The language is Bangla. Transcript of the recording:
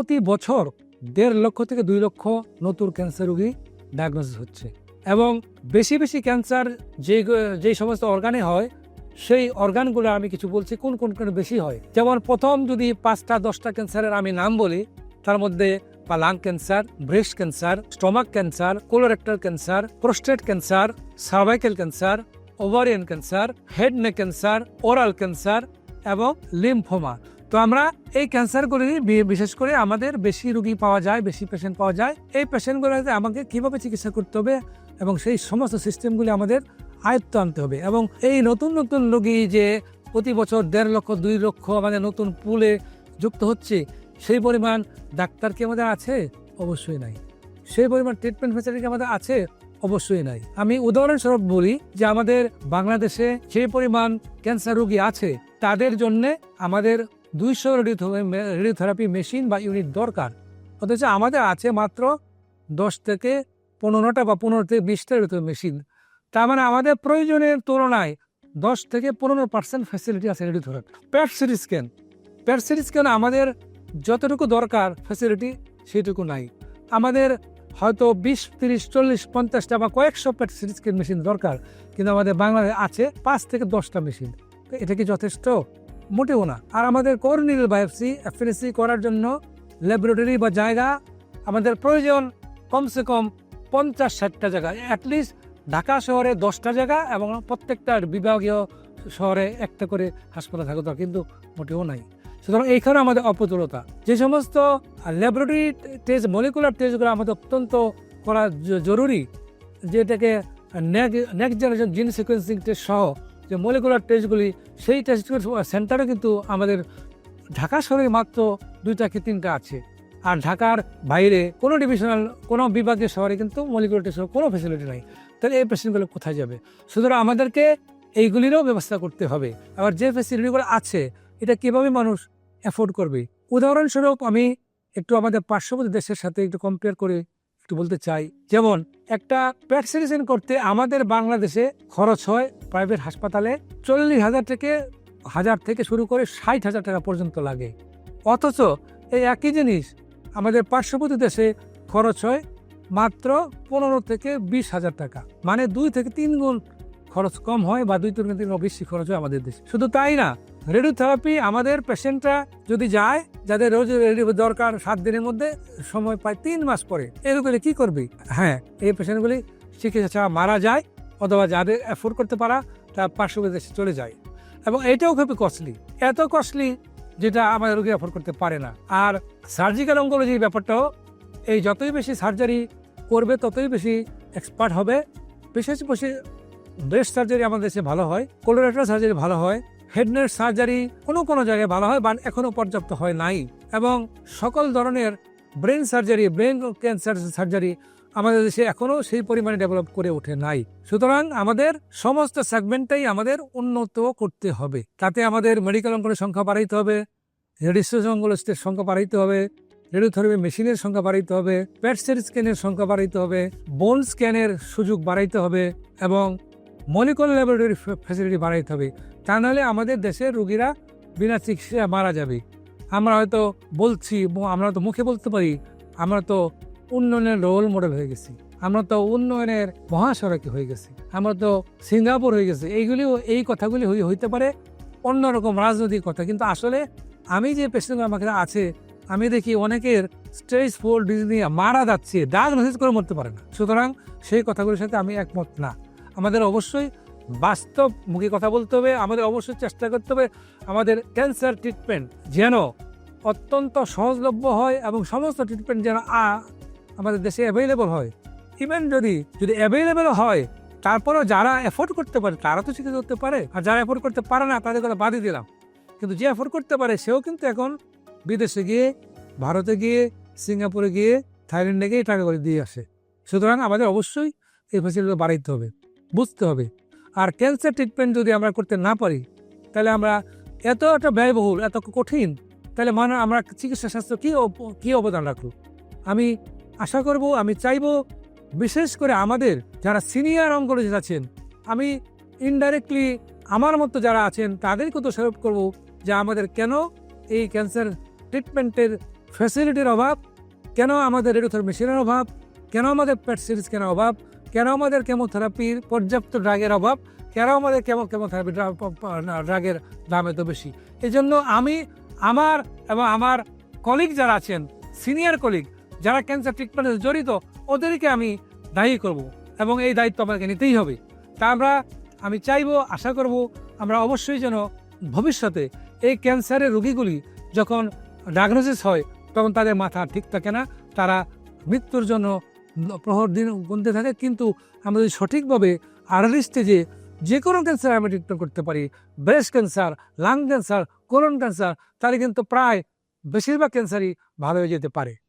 প্রতি বছর 1.5 লক্ষ থেকে 2 লক্ষ নতুন ক্যান্সার রোগী ডায়াগনোসিস হচ্ছে, এবং বেশি বেশি ক্যান্সার যে সমস্ত অর্গানে হয় সেই অর্গানগুলো আমি কিছু বলছি কোন কোন বেশি হয়। যেমন প্রথম যদি 5টা 10টা ক্যান্সারের আমি নাম বলি, তার মধ্যে lung cancer, breast cancer, stomach cancer, colorectal cancer, prostate cancer, cervical cancer, ovarian cancer, head neck cancer, oral cancer এবং লিম্ফোমা। তো আমরা এই ক্যান্সারগুলি বিশেষ করে আমাদের বেশি রোগী পাওয়া যায়, বেশি পেশেন্ট পাওয়া যায়। এই পেশেন্টগুলোতে আমাকে কিভাবে চিকিৎসা করতে হবে এবং সেই সমস্ত সিস্টেমগুলি আমাদের আয়ত্ত আনতে হবে। এবং এই নতুন নতুন রোগী যে প্রতি বছর 1.5 লক্ষ 2 লক্ষ আমাদের নতুন পুলে যুক্ত হচ্ছে, সেই পরিমাণ ডাক্তার কি আমাদের আছে? অবশ্যই নাই। সেই পরিমাণ ট্রিটমেন্ট ফ্যাসিলিটি আমাদের আছে? অবশ্যই নাই। আমি উদাহরণস্বরূপ বলি যে আমাদের বাংলাদেশে যে পরিমাণ ক্যান্সার রোগী আছে তাদের জন্য আমাদের 200 রেডিওথেরাপি মেশিন বা ইউনিট দরকার, অথচ আমাদের আছে মাত্র 10 থেকে 15টা বা 15 থেকে 20টা মেশিন। তার মানে আমাদের প্রয়োজনের তুলনায় 10 থেকে 15% ফ্যাসিলিটি আছে রেডিওথেরাপি। পেট সিটি স্ক্যান আমাদের যতটুকু দরকার ফ্যাসিলিটি সেটুকু নাই। আমাদের হয়তো 20, 30, 40, 50টা বা কয়েকশো পেট সিটি স্ক্যান মেশিন দরকার, কিন্তু আমাদের বাংলাদেশে আছে 5 থেকে 10টা মেশিন। তো এটা কি যথেষ্ট? মোটেও না। আর আমাদের কর্নিয়াল বায়োপসি এফএনসি করার জন্য ল্যাবরেটরি বা জায়গা আমাদের প্রয়োজন কমসে কম 50-60টা জায়গা, অ্যাটলিস্ট ঢাকা শহরে 10টা জায়গা এবং প্রত্যেকটা বিভাগীয় শহরে একটা করে হাসপাতাল থাকা দরকার, কিন্তু মোটেও নাই। সুতরাং এইখানে আমাদের অপতুলতা। যে সমস্ত ল্যাবরেটরি টেস্ট, মলিকুলার টেস্টগুলো আমাদের অত্যন্ত করা জরুরি, যেটাকে নেক্সট জেনারেশন জিন সিকোয়েন্সিং টেস্ট সহ যে মলিকুলার টেস্টগুলি, সেই টেস্ট সেন্টারও কিন্তু আমাদের ঢাকা শহরে মাত্র 2টা কি 3টা আছে। আর ঢাকার বাইরে কোনো ডিভিশনাল কোনো বিভাগীয় শহরে কিন্তু মলিকুলার টেস্টের কোনো ফ্যাসিলিটি নাই। তাহলে এই পেশেন্টগুলো কোথায় যাবে? সুতরাং আমাদেরকে এইগুলিরও ব্যবস্থা করতে হবে। আবার যে ফ্যাসিলিটিগুলো আছে এটা কিভাবে মানুষ অ্যাফোর্ড করবে? উদাহরণস্বরূপ আমি একটু আমাদের পার্শ্ববর্তী দেশের সাথে একটু কম্পেয়ার করে একটু বলতে চাই। যেমন একটা পেট সিটি স্ক্যান করতে আমাদের বাংলাদেশে খরচ হয় প্রাইভেট হাসপাতালে 40,000 থেকে শুরু করে 60,000 টাকা পর্যন্ত লাগে। অথচ এই একই জিনিস আমাদের পার্শ্ববর্তী দেশে খরচ হয় মাত্র 15 থেকে 20,000 টাকা, মানে 2 থেকে 3 গুণ খরচ কম হয় বা 2 থেকে 3 গুণ বেশি খরচ হয় আমাদের দেশে। শুধু তাই না, রেডিওথেরাপি আমাদের পেশেন্টরা যদি যায়, যাদের রোজ দরকার 7 দিনের মধ্যে সময় পায় 3 মাস পরে, এরকম কি করবে? হ্যাঁ, এই পেশেন্টগুলি চিকিৎসা ছাড়া মারা যায়, অথবা যাদের অ্যাফোর্ড করতে পারা তার পার্শ্ববর্তী দেশে চলে যায়। এবং এটাও খুবই কস্টলি, এত কস্টলি যেটা আমাদের রোগী অ্যাফোর্ড করতে পারে না। আর সার্জিক্যাল অঙ্কোলজির ব্যাপারটাও, এই যতই বেশি সার্জারি করবে ততই বেশি এক্সপার্ট হবে। বিশেষ ব্রেস্ট সার্জারি আমাদের দেশে ভালো হয়, কোলোরেক্টাল সার্জারি ভালো হয়, হেড নেক সার্জারি কোনো জায়গায় ভালো হয়, বাট এখনও পর্যাপ্ত হয় নাই। এবং সকল ধরনের brain surgery, brain cancer surgery আমাদের দেশে এখনও সেই পরিমাণে ডেভেলপ করে ওঠে নাই। সুতরাং আমাদের সমস্ত সেগমেন্টটাই আমাদের উন্নত করতে হবে। তাতে আমাদের মেডিকেল অঙ্কনের সংখ্যা বাড়াইতে হবে, রেডিয়েশন অঙ্কোলজিস্টের সংখ্যা বাড়াইতে হবে, রেডিওথেরাপি মেশিনের সংখ্যা বাড়াইতে হবে, পেট সিটি স্ক্যানের সংখ্যা বাড়াইতে হবে, বোন স্ক্যানের সুযোগ বাড়াইতে হবে এবং মলিকুলার ল্যাবরেটরি ফ্যাসিলিটি বাড়াইতে হবে। তা নাহলে আমাদের দেশের রোগীরা বিনা চিকিৎসায় মারা যাবে। আমরা হয়তো বলছি, আমরা তো মুখে বলতে পারি, আমরা তো উন্নয়নের রোল মডেল হয়ে গেছি, আমরা তো উন্নয়নের মহাসড়কে হয়ে গেছি, আমরা তো সিঙ্গাপুর হয়ে গেছি। এই কথাগুলি হইতে পারে অন্যরকম রাজনৈতিক কথা, কিন্তু আসলে আমি যে পেশেন্ট আমাকে আছে, আমি দেখি অনেকের স্টেজ 4 ডিজিজ নিয়ে মারা যাচ্ছে, ডায়াগনোসিস করে মরতে পারে না। সুতরাং সেই কথাগুলির সাথে আমি একমত না। আমাদের অবশ্যই বাস্তবমুখী কথা বলতে হবে, আমাদের অবশ্যই চেষ্টা করতে হবে আমাদের ক্যান্সার ট্রিটমেন্ট যেন অত্যন্ত সহজলভ্য হয় এবং সমস্ত ট্রিটমেন্ট যেন আমাদের দেশে অ্যাভেলেবল হয়। ইভেন যদি অ্যাভেলেবল হয়, তারপরেও যারা অ্যাফোর্ড করতে পারে তারা তো চিকিৎসা করতে পারে, আর যারা অ্যাফোর্ড করতে পারে না তাদের কথা বাদই দিলাম। কিন্তু যে অ্যাফোর্ড করতে পারে সেও কিন্তু এখন বিদেশে গিয়ে, ভারতে গিয়ে, সিঙ্গাপুরে গিয়ে, থাইল্যান্ডে গিয়ে টাকা করে দিয়ে আসে। সুতরাং আমাদের অবশ্যই এই ফ্যাসিলিটি বাড়াইতে হবে, বুঝতে হবে। আর ক্যান্সার ট্রিটমেন্ট যদি আমরা করতে না পারি, তাহলে আমরা এত একটা ব্যয়বহুল, এত কঠিন, তাহলে আমরা চিকিৎসা শাস্ত্র কী অবদান রাখবো? আমি আশা করব, আমি চাইব, বিশেষ করে আমাদের যারা সিনিয়র অঙ্কোলজিস্ট আছেন, আমি ইনডাইরেক্টলি আমার মতো যারা আছেন তাদেরকে দোষারোপ করব যে আমাদের কেন এই ক্যান্সার ট্রিটমেন্টের ফ্যাসিলিটির অভাব, কেন আমাদের রেডিওথেরাপি মেশিনের অভাব, কেন আমাদের পেট সিরিজ কেন অভাব, কেন আমাদের কেমোথেরাপির পর্যাপ্ত ড্রাগের অভাব, কেন আমাদের কেমোথেরাপি ড্রাগের দাম এত বেশি। এই জন্য আমি আমার এবং আমার কলিগ যারা আছেন, সিনিয়র কলিগ যারা ক্যান্সার ট্রিটমেন্টে জড়িত, ওদেরকে আমি দায়ী করব এবং এই দায়িত্ব আমাকে নিতেই হবে। তা আমি চাইবো, আশা করব আমরা অবশ্যই যেন ভবিষ্যতে এই ক্যান্সারের রোগীগুলি যখন ডায়াগনোসিস হয় তখন তাদের মাথা ঠিক থাকে না, তারা মৃত্যুর জন্য প্রহর দিন গুনতে থাকে। কিন্তু আমরা যদি সঠিকভাবে আর্লি স্টেজে যে কোনো ক্যান্সার আমরা ট্রিটমেন্ট করতে পারি, breast cancer, lung cancer, colon cancer, তাহলে কিন্তু প্রায় বেশিরভাগ ক্যান্সারই ভালো হয়ে যেতে পারে।